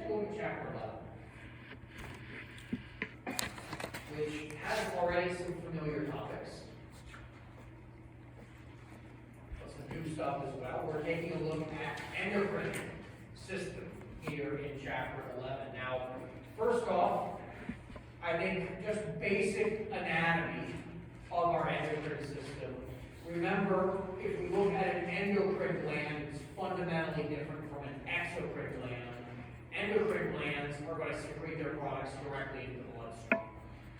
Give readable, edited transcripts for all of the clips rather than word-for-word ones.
take a look at chapter 11, which has already some familiar topics. But some new stuff as well. We're taking a look at endocrine system here in chapter 11. Now, first off, I think just basic anatomy of our endocrine system. Remember, if we look at an endocrine gland, it's fundamentally different from an exocrine gland. Endocrine glands are going to secrete their products directly into the bloodstream.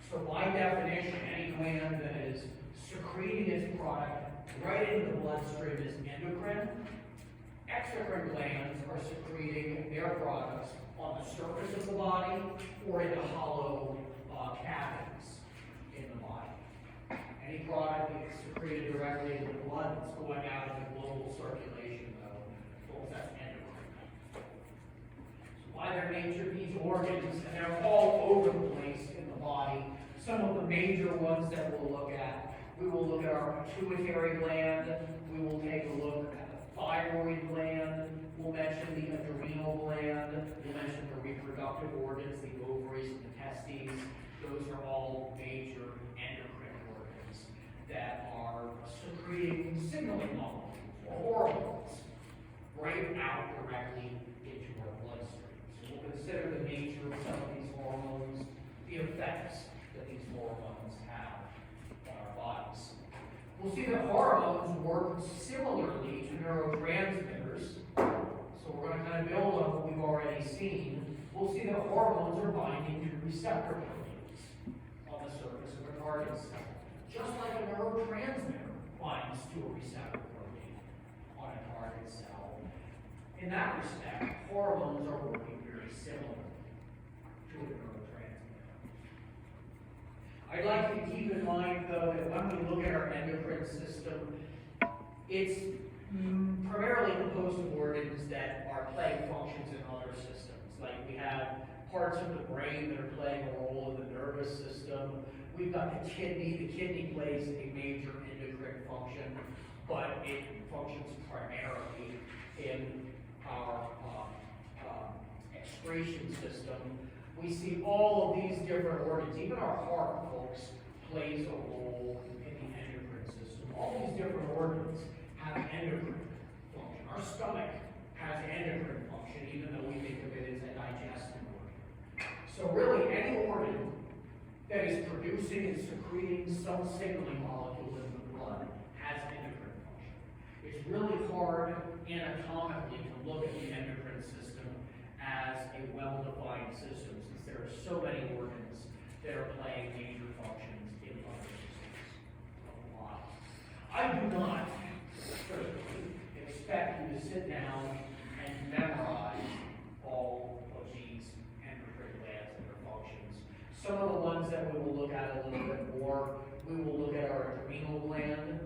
So by definition, any gland that is secreting its product right into the bloodstream is endocrine. Exocrine glands are secreting their products on the surface of the body or in the hollow cavities in the body. Any product that is secreted directly into the blood that's going out into global circulation, though, well, that's endocrine. So by their nature, these organs, and they're all over the place in the body. Some of the major ones that we'll look at, we will look at our pituitary gland, we will take a look at the thyroid gland, we'll mention the adrenal gland, we'll mention the reproductive organs, the ovaries and the testes. Those are all major endocrine organs that are secreting signaling molecules or hormones right out directly into our bloodstream. So we'll consider the nature of some of these hormones, the effects that these hormones have on our bodies. We'll see that hormones work similarly to neurotransmitters. So we're going to kind of build on what we've already seen. We'll see that hormones are binding to receptor proteins on the surface of a target cell. Just like a neurotransmitter binds to a receptor protein on a target cell. In that respect, hormones are working very similar to a neurotransmitter. I'd like you to keep in mind, though, that when we look at our endocrine system, it's primarily composed of organs that are playing functions in other systems. Like we have parts of the brain that are playing a role in the nervous system. We've got the kidney. The kidney plays a major endocrine function, but it functions primarily in our excretion system. We see all of these different organs. Even our heart, folks, plays a role in the endocrine system. All these different organs have endocrine function. Our stomach has endocrine function, even though we think of it as a digestive organ. So really, any organ that is producing and secreting some signaling molecule in the blood has endocrine function. It's really hard anatomically to look at the endocrine system as a well-defined system, since there are so many organs that are playing major functions in other systems of the body. I do not personally expect you to sit down and memorize all of these endocrine glands and their functions. Some of the ones that we will look at a little bit more, we will look at our adrenal gland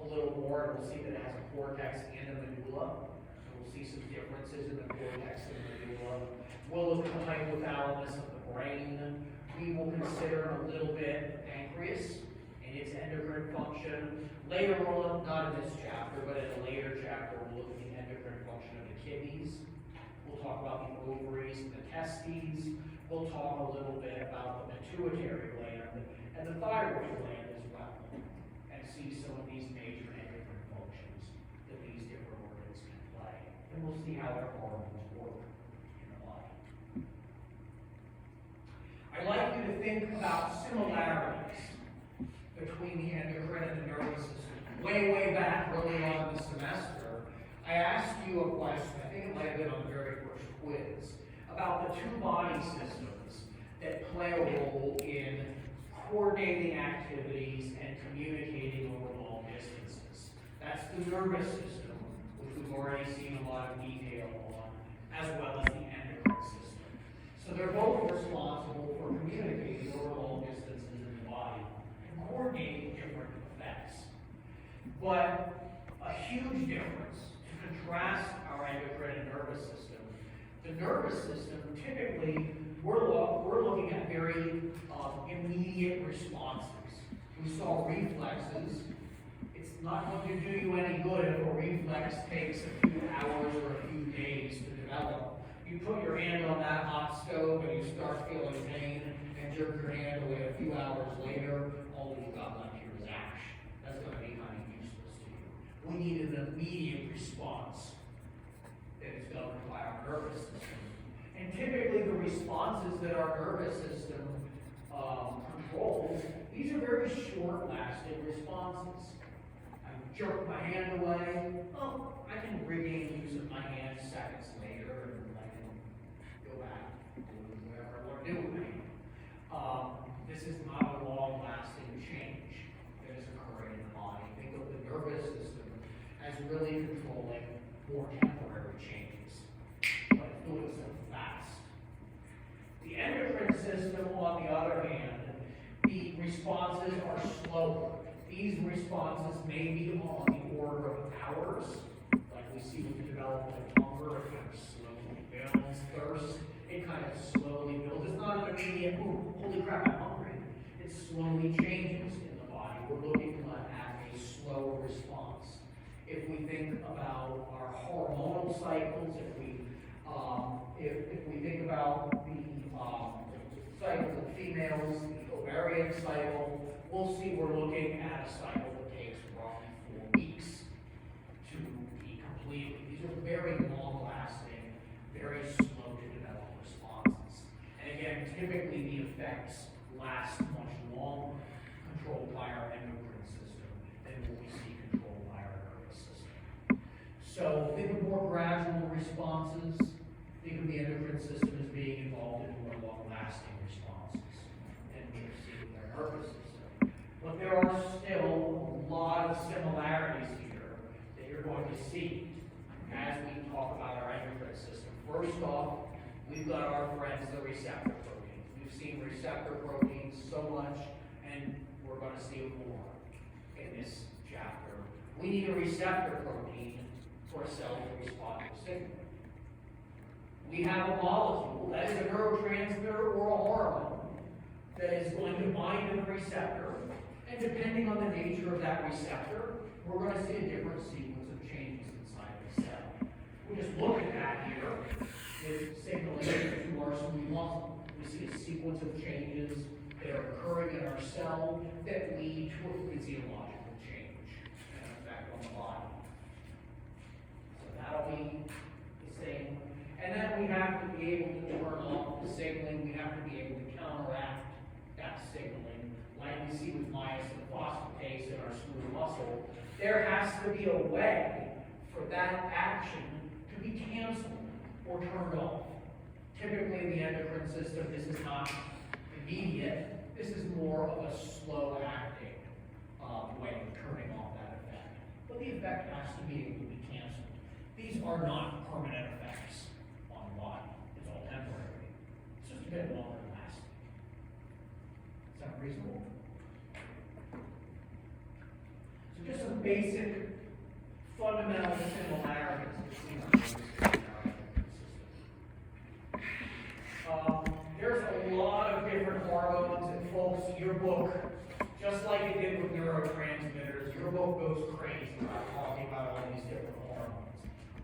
a little more, and we'll see that it has a cortex and a medulla. So we'll see some differences in the cortex and the medulla. We'll look at the hypothalamus of the brain. We will consider a little bit the pancreas and its endocrine function. Later on, not in this chapter, but in a later chapter, we'll look at the endocrine function of the kidneys. We'll talk about the ovaries and the testes. We'll talk a little bit about the pituitary gland and the thyroid gland as well, and see some of these major endocrine functions that these different organs can play. And we'll see how their hormones work in the body. I'd like you to think about similarities between the endocrine and the nervous system. Way back early on in the semester, I asked you a question, I think it might have been on the very first quiz, about the two body systems that play a role in coordinating activities and communicating over long distances. That's the nervous system, which we've already seen a lot of detail on, as well as the endocrine system. So they're both responsible for communicating over long distances in the body and coordinating different effects. But a huge difference to contrast our endocrine and nervous system. The nervous system, typically, we're looking at very immediate responses. We saw reflexes. It's not going to do you any good if a reflex takes a few hours or a few days to develop. You you put your hand on that hot stove and you start feeling pain and jerk your hand away a few hours later, all you've got left here is ash. That's going to be kind of useless to you. We need an immediate response that is governed by our nervous system. And typically the responses that our nervous system controls, these are very short-lasting responses. I jerk my hand away, oh, I can regain use of my hand seconds later, and I can go back to doing whatever I want to do with my hand. This is not a long-lasting change that is occurring in the body. Think of the nervous system as really controlling more temporary changes, but it's doing so fast. The endocrine system, on the other hand, the responses are slower. These responses may be on the order of hours, like we see with the development of hunger, it kind of slowly builds. Thirst, it kind of slowly builds. It's not an immediate, ooh, holy crap, I'm hungry. It slowly changes in the body. We're looking at a slow response. If we think about our hormonal cycles, if we think about the cycles of females, the ovarian cycle, we'll see we're looking at a cycle that takes roughly 4 weeks to be completed. These are very long-lasting, very slow to develop responses. And again, typically the effects last much longer, controlled by our endocrine system, than what we see controlled by our nervous system. So think of more gradual responses. Think of the endocrine system as being involved in more long-lasting responses, and we see with our nervous system. But there are still a lot of similarities here that you're going to see as we talk about our endocrine system. First off, we've got our friends, the receptor proteins. We've seen receptor proteins so much, and we're going to see more in this chapter. We need a receptor protein for a cell to respond to a signal. We have a molecule that is a neurotransmitter or a hormone that is going to bind to the receptor, and depending on the nature of that receptor, we're going to see a different sequence of changes inside the cell. We're just looking at here is signaling to our smooth muscle. We see a sequence of changes that are occurring in our cell that lead to a physiological change and effect on the body. So that'll be the same. And then we have to be able to turn off the signaling. We have to be able to counteract that signaling, like we see with myosin phosphatase in our smooth muscle. There has to be a way for that action to be canceled or turned off. Typically in the endocrine system, this is not immediate. This is more of a slow-acting way of turning off that effect. But the effect has to be able to be canceled. These are not permanent effects on the body. It's all temporary. It's just a bit longer lasting. Is that reasonable? So just some basic fundamental similarities between our nervous system and our endocrine system. There's a lot of different hormones, and folks, your book, just like it did with neurotransmitters, your book goes crazy about talking about all these different hormones.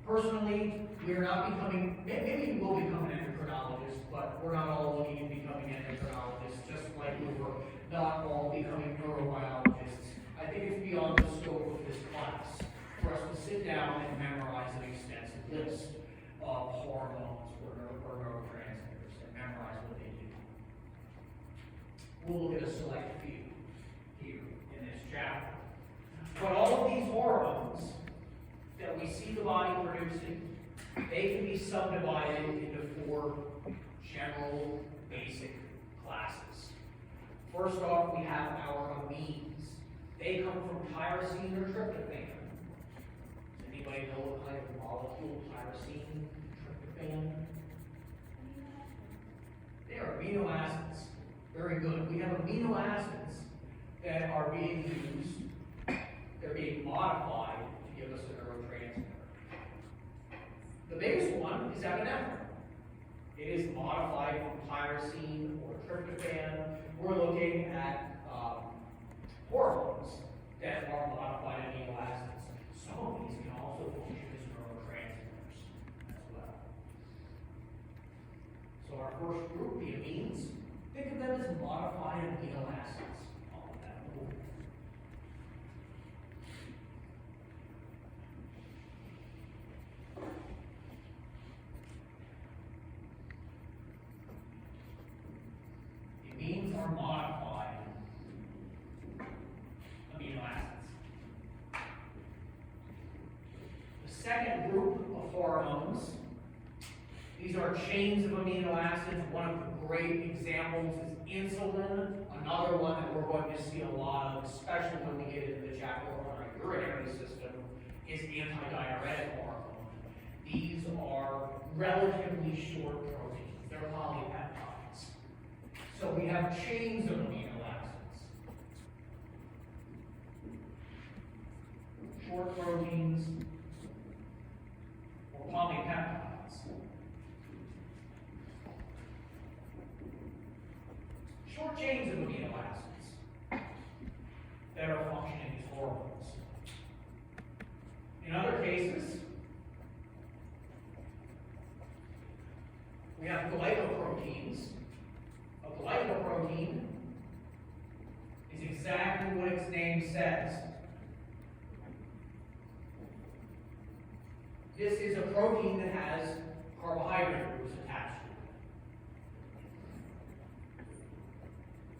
Personally, we are not becoming, maybe we will become an endocrinologist, but we're not all looking at becoming endocrinologists, just like we were not all becoming neurobiologists. I think it's beyond the scope of this class for us to sit down and memorize an extensive list of hormones or neurotransmitters and memorize what they do. We'll look at a select few here in this chapter. But all of these hormones that we see the body producing, they can be subdivided into 4 general basic classes. First off, we have our amines. They come from tyrosine or tryptophan. Does anybody know what kind of molecule tyrosine, tryptophan? They are amino acids. Very good. We have amino acids that are being used. They're being modified to give us a neurotransmitter. The biggest one is epinephrine. It is modified from tyrosine or tryptophan. We're looking at hormones that are modified amino acids. Some of these can also function as neurotransmitters as well. our first group, the amines, think of them as modified amino acids. All of that. Amines are modified amino acids. The second group of hormones, these are chains of amino acids. One of the great examples is insulin. Another one that we're going to see a lot of, especially when we get into the chapter on our urinary system, is antidiuretic hormone. These are relatively short proteins. They're polypeptides. So we have chains of amino acids. Short proteins or polypeptides. Short chains of amino acids that are functioning as hormones. In other cases, we have glycoproteins. A glycoprotein is exactly what its name says. This is a protein that has carbohydrate groups attached to it.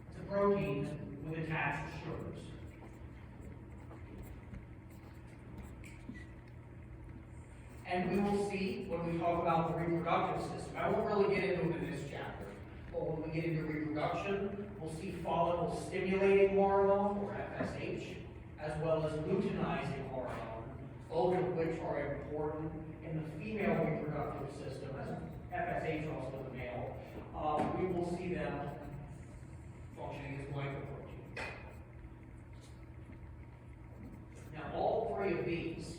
It's a protein with attached sugars. And we will see when we talk about the reproductive system. I won't really get into it in this chapter, but when we get into reproduction, we'll see follicle stimulating hormone, or FSH, as well as luteinizing hormone, both of which are important in the female reproductive system, as FSH also the male. We will see them functioning as glycoproteins. Now, all three of these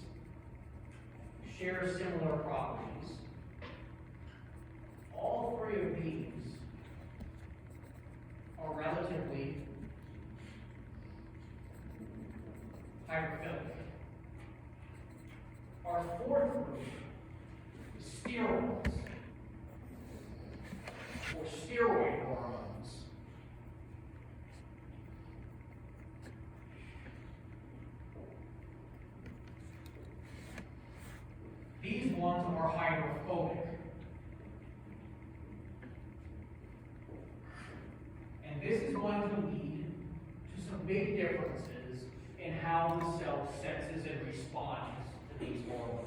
share similar properties. All three of these are relatively hydrophilic. Our fourth group is steroids, or steroid hormones. These ones are hydrophobic. And this is going to lead to some big differences in how the cell senses and responds to these hormones.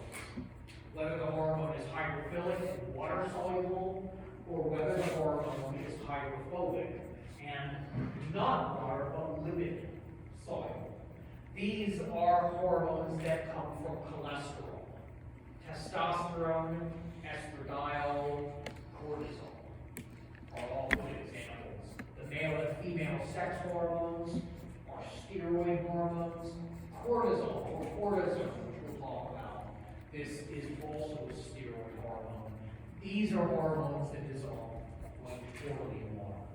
Whether the hormone is hydrophilic and water soluble, or whether the hormone is hydrophobic and not water but lipid soluble. These are hormones that come from cholesterol. Testosterone, estradiol, cortisol are all good examples. The male and female sex hormones are steroid hormones. Cortisol, or cortisone, which we'll talk about, this is also a steroid hormone. These are hormones that dissolve like poorly in water.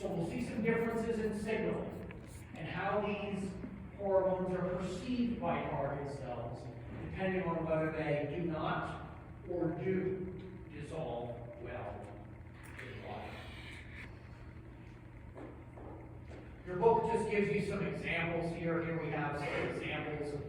So we'll see some differences in signaling and how these hormones are perceived by target cells, depending on whether they do not or do dissolve well in the body. Your book just gives you some examples here. Here we have some examples of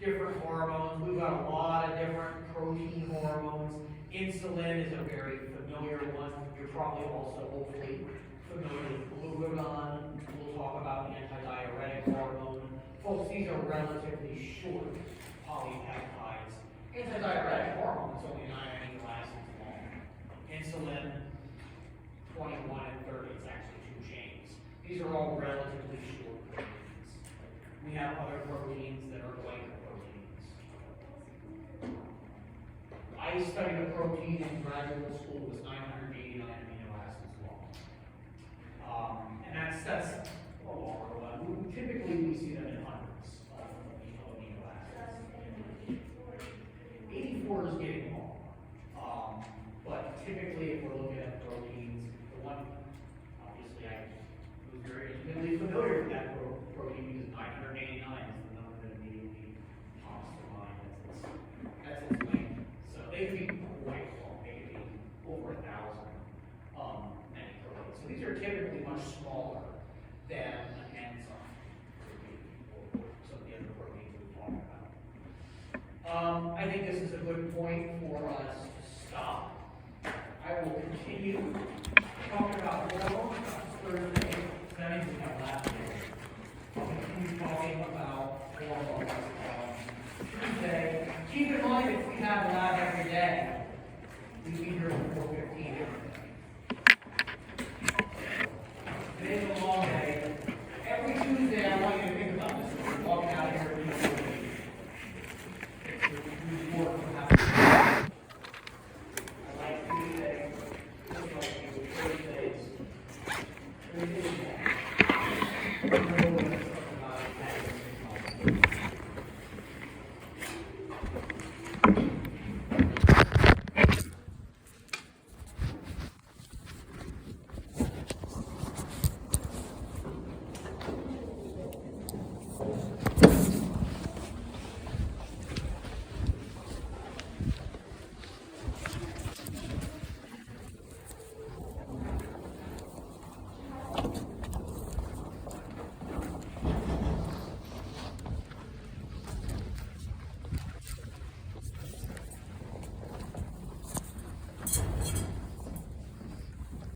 different hormones. We've got a lot of different protein hormones. Insulin is a very familiar one. You're probably also hopefully familiar with glucagon. We'll talk about the antidiuretic hormone. Folks, these are relatively short polypeptides. Antidiuretic hormone is only 9 amino acids long. Insulin, 21 and 30, it's actually 2 chains. These are all relatively short proteins. We have other proteins that are glycoproteins. I studied a protein in graduate school that was 989 amino acids long. And that's a longer one. Typically, we see them in hundreds of amino acids. 84 is getting long. But typically, if we're looking at proteins, the one, obviously, I was very intimately familiar with that protein because 989 is the number that immediately pops to mind. That's its length. So they can be quite long. They can be over 1,000. less stop. I will continue talking about hormones on Thursday. That means we have last day. I'll continue talking about hormones on Tuesday. Keep in mind, if we have lab every day, we'd be here at 4:15. Today's a long day. Every Tuesday, I want you to think about this. We're walking out of here at 4:15. I like Tuesday. I like Thursdays. Thursdays.